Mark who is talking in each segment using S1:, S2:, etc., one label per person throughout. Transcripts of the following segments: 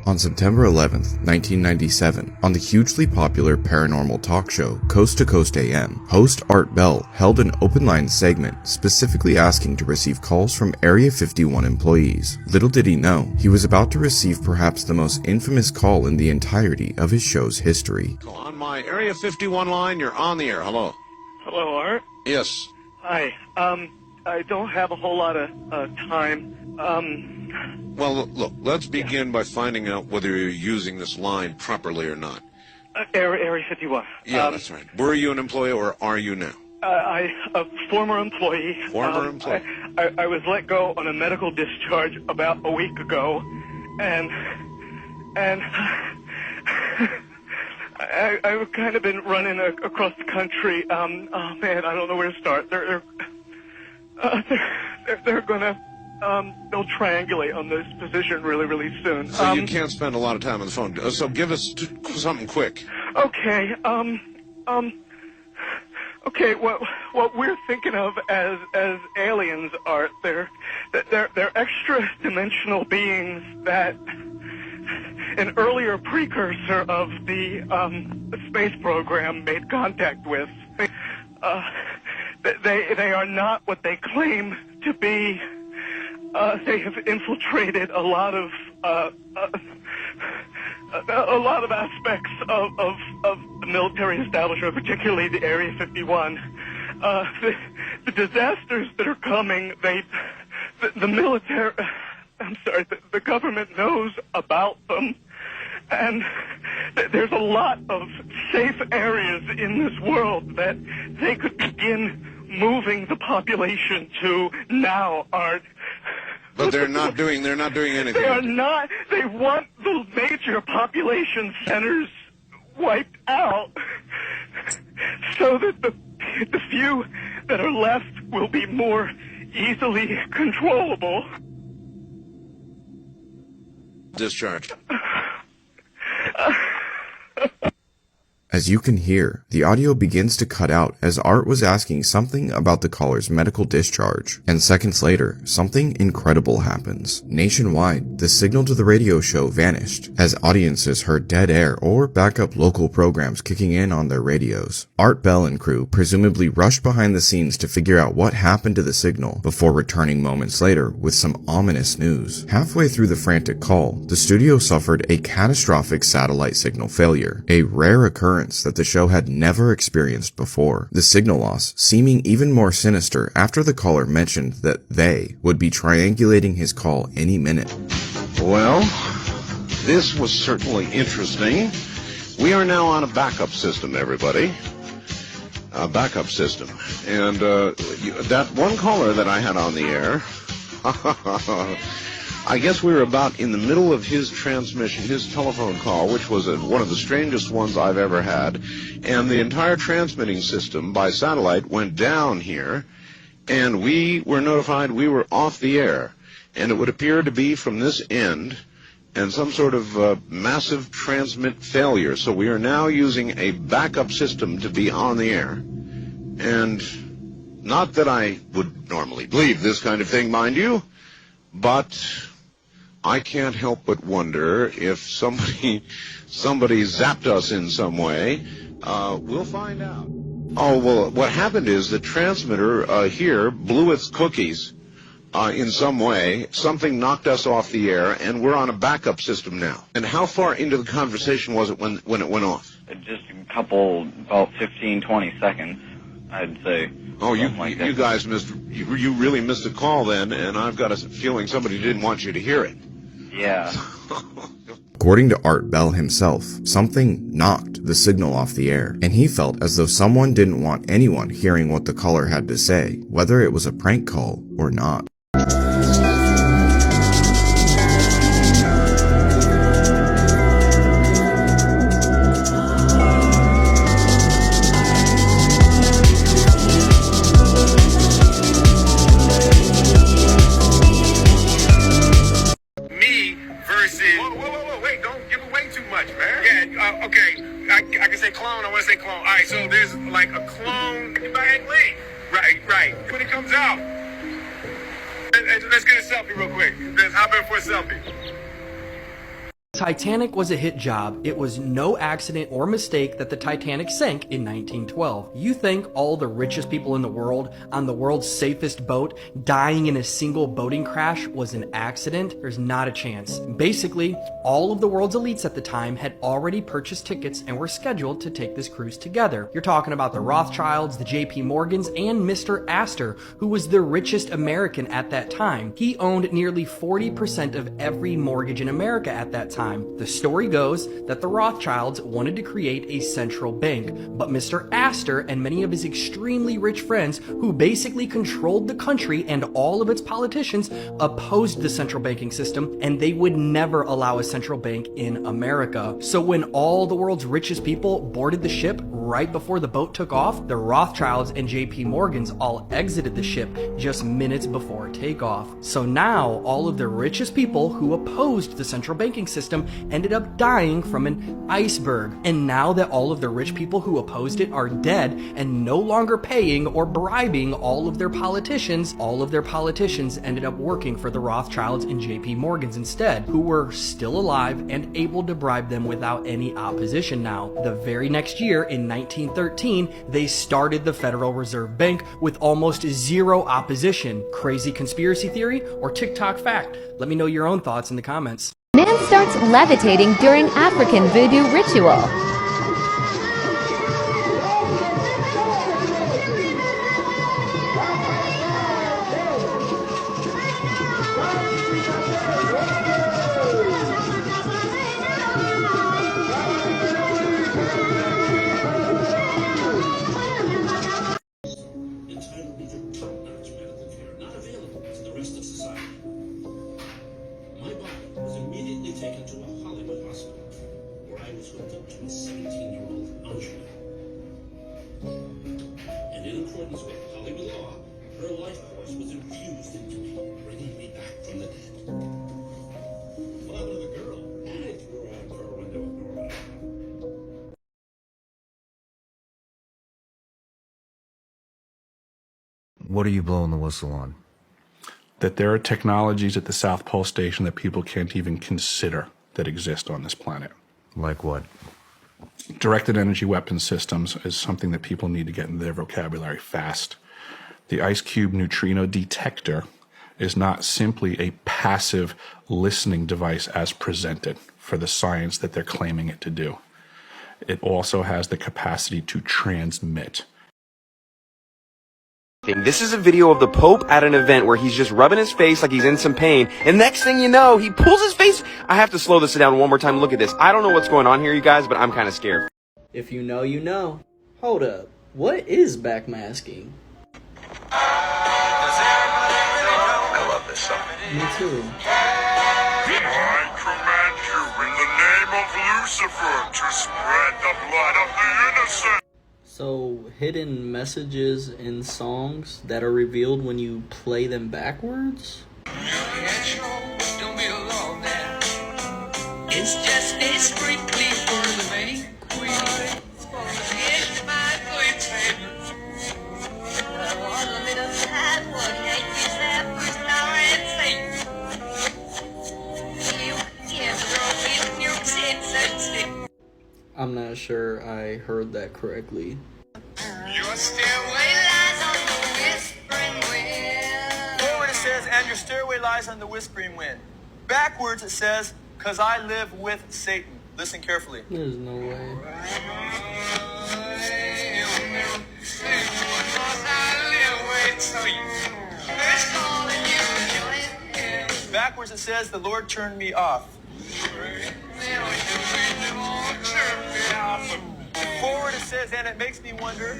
S1: On September 11th, 1997, on the hugely popular paranormal talk show Coast to Coast AM, host Art Bell held an open-line segment specifically asking to receive calls from Area 51 employees. Little did he know, he was about to receive perhaps the most infamous call in the entirety of his show's history.
S2: On my Area 51 line, you're on the air. Hello.
S3: Hello, Art.
S2: Yes.
S3: Hi. I don't have a whole lot of time.
S2: Well, look, let's begin by finding out whether you're using this line properly or not.
S3: Area 51.
S2: Yeah, that's right. Were you an employee or are you now?
S3: A former employee.
S2: Former employee.
S3: I was let go on a medical discharge about a week ago, and I've kind of been running across the country. Oh man, I don't know where to start. They're gonna they'll triangulate on this position really soon.
S2: So you can't spend a lot of time on the phone. So give us something quick.
S3: Okay. Okay. What we're thinking of as aliens are they're extra dimensional beings that an earlier precursor of the space program made contact with. They are not what they claim to be. They have infiltrated a lot of aspects of the military establishment, particularly the Area 51. The disasters that are coming, the military, the government knows about them, and there's a lot of safe areas in this world that they could begin moving the population to now, Art.
S2: But they're not doing anything.
S3: They are not. They want the major population centers wiped out so that the few that are left will be more easily controllable.
S2: Discharge.
S1: As you can hear, the audio begins to cut out as Art was asking something about the caller's medical discharge, and seconds later, something incredible happens. Nationwide, the signal to the radio show vanished, as audiences heard dead air or backup local programs kicking in on their radios. Art Bell and crew presumably rushed behind the scenes to figure out what happened to the signal, before returning moments later with some ominous news. Halfway through the frantic call, the studio suffered a catastrophic satellite signal failure, a rare occurrence that the show had never experienced before, the signal loss seeming even more sinister after the caller mentioned that they would be triangulating his call any minute.
S2: Well, this was certainly interesting. We are now on a backup system, everybody. A backup system. And that one caller that I had on the air, I guess we were about in the middle of his transmission, his telephone call, which was one of the strangest ones I've ever had, and the entire transmitting system by satellite went down here, and we were notified we were off the air, and it would appear to be from this end, and some sort of massive transmit failure, so we are now using a backup system to be on the air, and not that I would normally believe this kind of thing, mind you, but I can't help but wonder if somebody zapped us in some way. We'll find out. Oh, well, what happened is the transmitter here blew its cookies in some way. Something knocked us off the air, and we're on a backup system now. And how far into the conversation was it when it went off?
S4: Just a couple, about 15, 20 seconds, I'd say.
S2: Oh, you guys missed. You really missed a call then, and I've got a feeling somebody didn't want you to hear it.
S4: Yeah.
S1: According to Art Bell himself, something knocked the signal off the air, and he felt as though someone didn't want anyone hearing what the caller had to say, whether it was a prank call or not.
S5: I can say clone. I want to say clone. All right, so there's like a clone back link. Right. When it comes out, let's get a selfie real quick. Let's hop in for a selfie.
S6: Titanic was a hit job. It was no accident or mistake that the Titanic sank in 1912. You think all the richest people in the world on the world's safest boat dying in a single boating crash was an accident? There's not a chance. Basically, all of the world's elites at the time had already purchased tickets and were scheduled to take this cruise together. You're talking about the Rothschilds, the JP Morgans, and Mr. Astor, who was the richest American at that time. He owned nearly 40% of every mortgage in America at that time. The story goes that the Rothschilds wanted to create a central bank, but Mr. Astor and many of his extremely rich friends, who basically controlled the country and all of its politicians, opposed the central banking system, and they would never allow a central bank in America. So when all the world's richest people boarded the ship right before the boat took off, the Rothschilds and JP Morgans all exited the ship just minutes before takeoff. So now all of the richest people who opposed the central banking system ended up dying from an iceberg. And now that all of the rich people who opposed it are dead and no longer paying or bribing all of their politicians ended up working for the Rothschilds and JP Morgans instead, who were still alive and able to bribe them without any opposition now. The very next year, in 1913, they started the Federal Reserve Bank with almost zero opposition. Crazy conspiracy theory or TikTok fact? Let me know your own thoughts in the comments.
S7: Man starts levitating during African voodoo ritual.
S8: What are you blowing the whistle on?
S9: That there are technologies at the South Pole Station that people can't even consider that exist on this planet.
S8: Like what?
S9: Directed energy weapon systems is something that people need to get into their vocabulary fast. The ice cube neutrino detector is not simply a passive listening device as presented for the science that they're claiming it to do. It also has the capacity to transmit.
S10: This is a video of the Pope at an event where he's just rubbing his face like he's in some pain, and next thing you know, he pulls his face. I have to slow this down one more time. Look at this. I don't know what's going on here, you guys, but I'm kind of scared.
S6: If you know, you know. Hold up. What is backmasking?
S5: I love this song.
S6: Me too.
S5: I command you in the name of Lucifer to spread the blood of the innocent.
S6: So, hidden messages in songs that are revealed when you play them backwards?
S11: It's just a sprinkling for the main queen. It's my good favor. There was a little time when Yankees that first hour and say, you can't throw in your sense and stick.
S6: I'm not sure I heard that correctly.
S11: Your stairway lies on the whispering wind.
S12: Forward it says, and your stairway lies on the whispering wind. Backwards it says, cause I live with Satan. Listen carefully.
S6: There's no way.
S12: Backwards it says, the Lord turned me off. Forward it says, and it makes me wonder.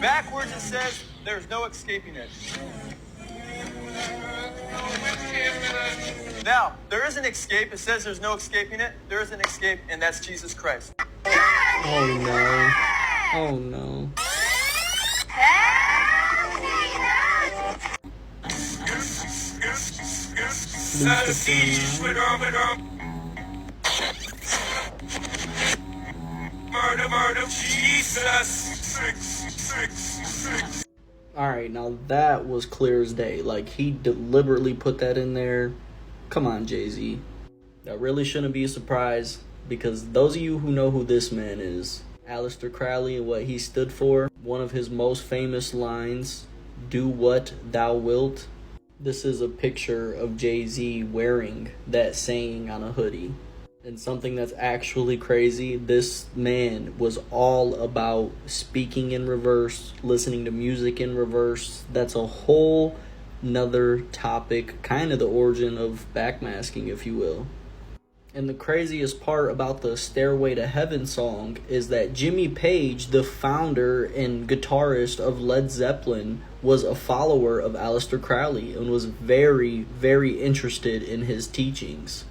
S12: Backwards it says, there's no escaping it. Now, there is an escape. It says there's no escaping it. There is an escape, and that's Jesus Christ.
S6: Oh no. Oh no.
S5: Murder, Jesus.
S6: Alright, now that was clear as day. Like, he deliberately put that in there Come on, Jay-Z. That really shouldn't be a surprise, because those of you who know who this man is, Aleister Crowley and what he stood for, one of his most famous lines, "Do what thou wilt." This is a picture of Jay-Z wearing that saying on a hoodie. And something that's actually crazy, this man was all about speaking in reverse, listening to music in reverse. That's a whole nother topic, kind of the origin of backmasking, if you will. And the craziest part about the Stairway to Heaven song is that Jimmy Page, the founder and guitarist of Led Zeppelin, was a follower of Aleister Crowley and was very, very interested in his teachings.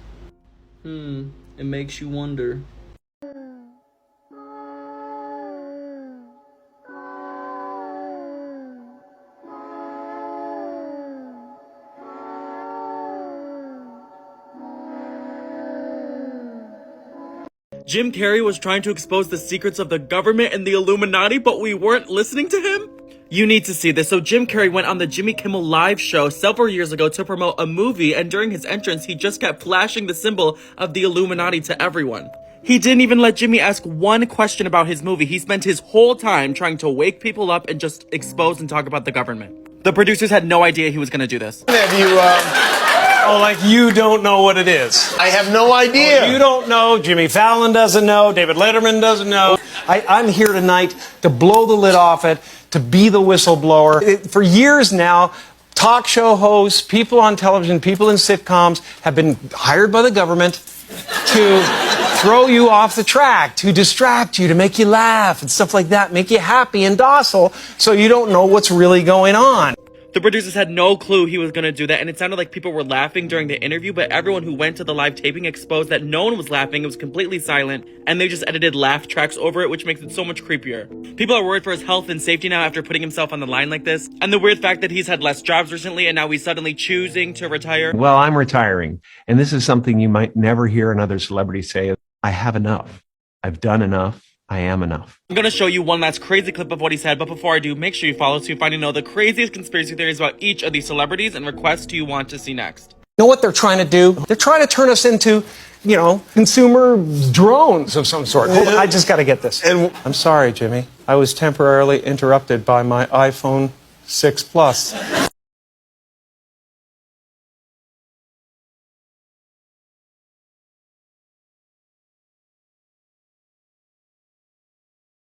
S6: It makes you wonder.
S13: Jim Carrey was trying to expose the secrets of the government and the Illuminati, but we weren't listening to him? You need to see this. So Jim Carrey went on the Jimmy Kimmel Live show several years ago to promote a movie, and during his entrance, he just kept flashing the symbol of the Illuminati to everyone. He didn't even let Jimmy ask one question about his movie. He spent his whole time trying to wake people up and just expose and talk about the government. The producers had no idea he was gonna do this.
S14: Have you, oh, like you don't know what it is. I have no idea. Oh, you don't know. Jimmy Fallon doesn't know. David Letterman doesn't know. I'm here tonight to blow the lid off it, to be the whistleblower. For years now, talk show hosts, people on television, people in sitcoms have been hired by the government to throw you off the track, to distract you, to make you laugh and stuff like that, make you happy and docile so you don't know what's really going on.
S13: The producers had no clue he was going to do that, and it sounded like people were laughing during the interview, but everyone who went to the live taping exposed that no one was laughing. It was completely silent, and they just edited laugh tracks over it, which makes it so much creepier. People are worried for his health and safety now after putting himself on the line like this, and the weird fact that he's had less jobs recently, and now he's suddenly choosing to retire.
S15: Well, I'm retiring, and this is something you might never hear another celebrity say. I have enough. I've done enough. I am enough.
S13: I'm gonna show you one last crazy clip of what he said, but before I do, make sure you follow so you find to know the craziest conspiracy theories about each of these celebrities and requests you want to see next.
S14: You know what they're trying to do? They're trying to turn us into, you know, consumer drones of some sort. Hold on, I just got to get this. I'm sorry, Jimmy. I was temporarily interrupted by my iPhone 6 Plus.